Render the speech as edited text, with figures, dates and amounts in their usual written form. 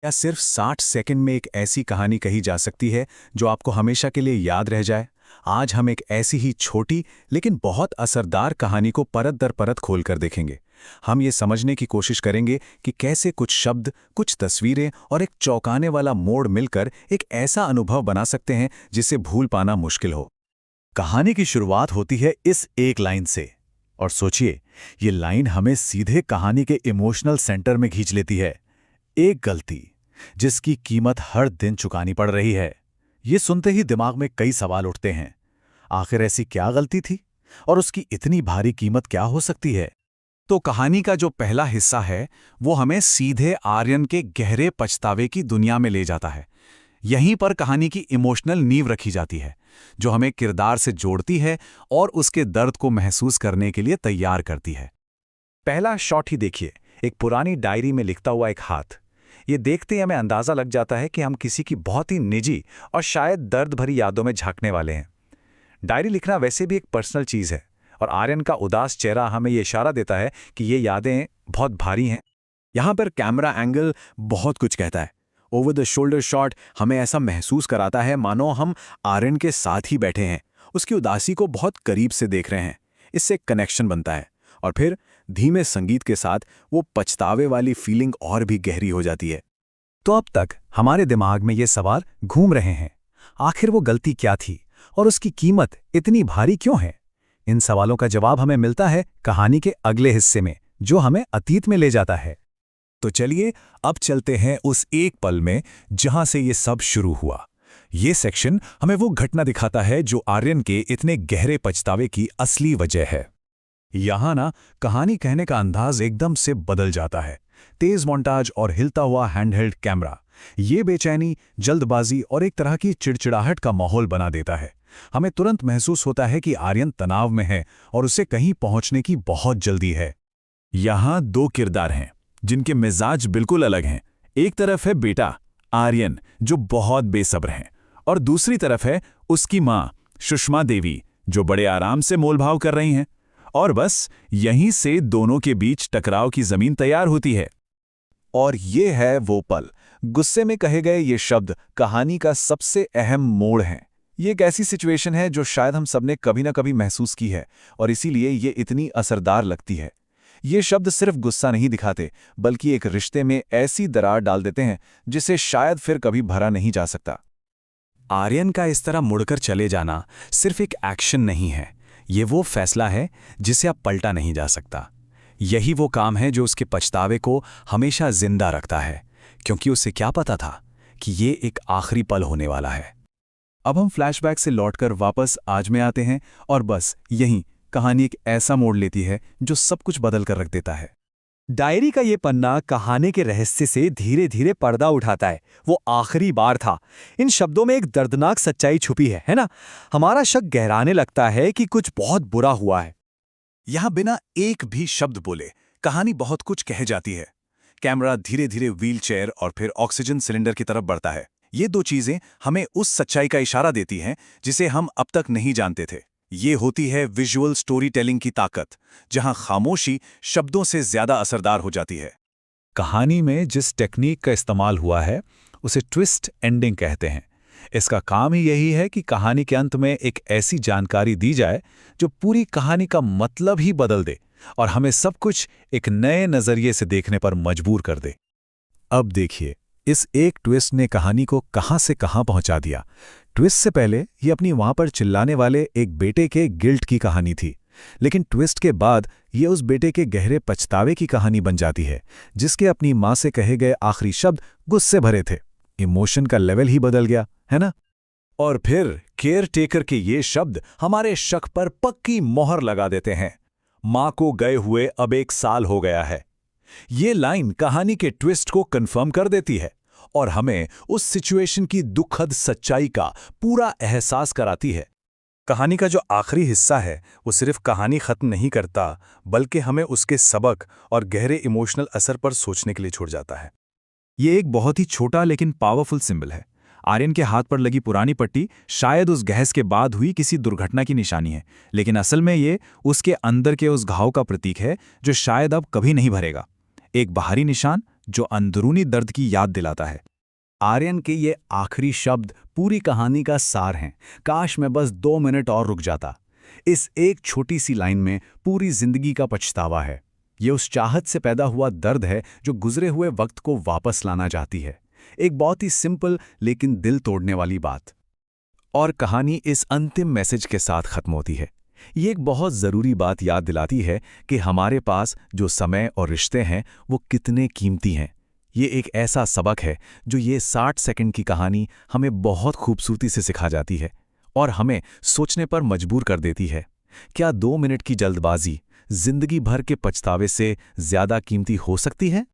या सिर्फ 60 सेकंड में एक ऐसी कहानी कही जा सकती है जो आपको हमेशा के लिए याद रह जाए? आज हम एक ऐसी ही छोटी लेकिन बहुत असरदार कहानी को परत दर परत खोलकर देखेंगे। हम ये समझने की कोशिश करेंगे कि कैसे कुछ शब्द, कुछ तस्वीरें और एक चौंकाने वाला मोड़ मिलकर एक ऐसा अनुभव बना सकते हैं जिसे भूल पाना मुश्किल हो। कहानी की शुरुआत होती है इस एक लाइन से, और सोचिए, ये लाइन हमें सीधे कहानी के इमोशनल सेंटर में खींच लेती है। एक गलती जिसकी कीमत हर दिन चुकानी पड़ रही है। ये सुनते ही दिमाग में कई सवाल उठते हैं। आखिर ऐसी क्या गलती थी और उसकी इतनी भारी कीमत क्या हो सकती है? तो कहानी का जो पहला हिस्सा है वो हमें सीधे आर्यन के गहरे पछतावे की दुनिया में ले जाता है। यहीं पर कहानी की इमोशनल नींव रखी जाती है, जो हमें किरदार से जोड़ती है और उसके दर्द को महसूस करने के लिए तैयार करती है। पहला शॉट ही देखिए, एक पुरानी डायरी में लिखता हुआ एक हाथ। ये देखते ही हमें अंदाजा लग जाता है कि हम किसी की बहुत ही निजी और शायद दर्द भरी यादों में झांकने वाले हैं। डायरी लिखना वैसे भी एक पर्सनल चीज़ है, और आर्यन का उदास चेहरा हमें ये इशारा देता है कि ये यादें बहुत भारी हैं। यहाँ पर कैमरा एंगल बहुत कुछ कहता है। ओवर द शोल्डर शॉट हमें ऐसा महसूस कराता है मानो हम आर्यन के साथ ही बैठे हैं, उसकी उदासी को बहुत करीब से देख रहे हैं। इससे कनेक्शन बनता है, और फिर धीमे संगीत के साथ वो पछतावे वाली फीलिंग और भी गहरी हो जाती है। तो अब तक हमारे दिमाग में ये सवाल घूम रहे हैं, आखिर वो गलती क्या थी और उसकी कीमत इतनी भारी क्यों है? इन सवालों का जवाब हमें मिलता है कहानी के अगले हिस्से में, जो हमें अतीत में ले जाता है। तो चलिए अब चलते हैं उस एक पल में जहां से ये सब शुरू हुआ। ये सेक्शन हमें वो घटना दिखाता है जो आर्यन के इतने गहरे पछतावे की असली वजह है। यहाँ ना कहानी कहने का अंदाज एकदम से बदल जाता है। तेज मोन्टाज और हिलता हुआ हैंडहेल्ड कैमरा ये बेचैनी, जल्दबाजी और एक तरह की चिड़चिड़ाहट का माहौल बना देता है। हमें तुरंत महसूस होता है कि आर्यन तनाव में है और उसे कहीं पहुंचने की बहुत जल्दी है। यहाँ दो किरदार हैं जिनके मिजाज बिल्कुल अलग हैं। एक तरफ है बेटा आर्यन, जो बहुत बेसब्र हैं, और दूसरी तरफ है उसकी माँ सुषमा देवी, जो बड़े आराम से मोलभाव कर रही हैं। और बस यहीं से दोनों के बीच टकराव की जमीन तैयार होती है। और ये है वो पल, गुस्से में कहे गए ये शब्द कहानी का सबसे अहम मोड़ है। ये एक ऐसी सिचुएशन है जो शायद हम सबने कभी ना कभी महसूस की है, और इसीलिए ये इतनी असरदार लगती है। ये शब्द सिर्फ गुस्सा नहीं दिखाते, बल्कि एक रिश्ते में ऐसी दरार डाल देते हैं जिसे शायद फिर कभी भरा नहीं जा सकता। आर्यन का इस तरह मुड़कर चले जाना सिर्फ एक एक्शन नहीं है, ये वो फैसला है जिसे अब पलटा नहीं जा सकता। यही वो काम है जो उसके पछतावे को हमेशा जिंदा रखता है, क्योंकि उसे क्या पता था कि ये एक आखिरी पल होने वाला है। अब हम फ्लैशबैक से लौटकर वापस आज में आते हैं, और बस यहीं कहानी एक ऐसा मोड़ लेती है जो सब कुछ बदल कर रख देता है। डायरी का ये पन्ना कहानी के रहस्य से धीरे धीरे पर्दा उठाता है। वो आखिरी बार था। इन शब्दों में एक दर्दनाक सच्चाई छुपी है ना? हमारा शक गहराने लगता है कि कुछ बहुत बुरा हुआ है। यहां बिना एक भी शब्द बोले कहानी बहुत कुछ कह जाती है। कैमरा धीरे धीरे व्हीलचेयर और फिर ऑक्सीजन सिलेंडर की तरफ बढ़ता है। ये दो चीजें हमें उस सच्चाई का इशारा देती हैं जिसे हम अब तक नहीं जानते थे। ये होती है विजुअल स्टोरी टेलिंग की ताकत, जहां खामोशी शब्दों से ज्यादा असरदार हो जाती है। कहानी में जिस टेक्निक का इस्तेमाल हुआ है उसे ट्विस्ट एंडिंग कहते हैं। इसका काम ही यही है कि कहानी के अंत में एक ऐसी जानकारी दी जाए जो पूरी कहानी का मतलब ही बदल दे और हमें सब कुछ एक नए नजरिए से देखने पर मजबूर कर दे। अब देखिए, इस एक ट्विस्ट ने कहानी को कहां से कहां पहुंचा दिया। ट्विस्ट से पहले ये अपनी वहां पर चिल्लाने वाले एक बेटे के गिल्ट की कहानी थी, लेकिन ट्विस्ट के बाद ये उस बेटे के गहरे पछतावे की कहानी बन जाती है, जिसके अपनी मां से कहे गए आखिरी शब्द गुस्से भरे थे। इमोशन का लेवल ही बदल गया, है ना? और फिर केयर टेकर के ये शब्द हमारे शक पर पक्की मोहर लगा देते हैं। मां को गए हुए अब 1 साल हो गया है। ये लाइन कहानी के ट्विस्ट को कंफर्म कर देती है और हमें उस सिचुएशन की दुखद सच्चाई का पूरा एहसास कराती है। कहानी का जो आखिरी हिस्सा है वो सिर्फ कहानी खत्म नहीं करता, बल्कि हमें उसके सबक और गहरे इमोशनल असर पर सोचने के लिए छोड़ जाता है। ये एक बहुत ही छोटा लेकिन पावरफुल सिंबल है। आर्यन के हाथ पर लगी पुरानी पट्टी शायद उस गैस के बाद हुई किसी दुर्घटना की निशानी है, लेकिन असल में ये उसके अंदर के उस घाव का प्रतीक है जो शायद अब कभी नहीं भरेगा। एक बाहरी निशान जो अंदरूनी दर्द की याद दिलाता है। आर्यन के ये आखिरी शब्द पूरी कहानी का सार हैं। काश मैं बस 2 मिनट और रुक जाता। इस एक छोटी सी लाइन में पूरी जिंदगी का पछतावा है। ये उस चाहत से पैदा हुआ दर्द है जो गुजरे हुए वक्त को वापस लाना चाहती है। एक बहुत ही सिंपल लेकिन दिल तोड़ने वाली बात। और कहानी इस अंतिम मैसेज के साथ खत्म होती है। ये एक बहुत ज़रूरी बात याद दिलाती है कि हमारे पास जो समय और रिश्ते हैं वो कितने कीमती हैं। ये एक ऐसा सबक है जो ये 60 सेकंड की कहानी हमें बहुत खूबसूरती से सिखा जाती है और हमें सोचने पर मजबूर कर देती है। क्या 2 मिनट की जल्दबाजी जिंदगी भर के पछतावे से ज़्यादा कीमती हो सकती है?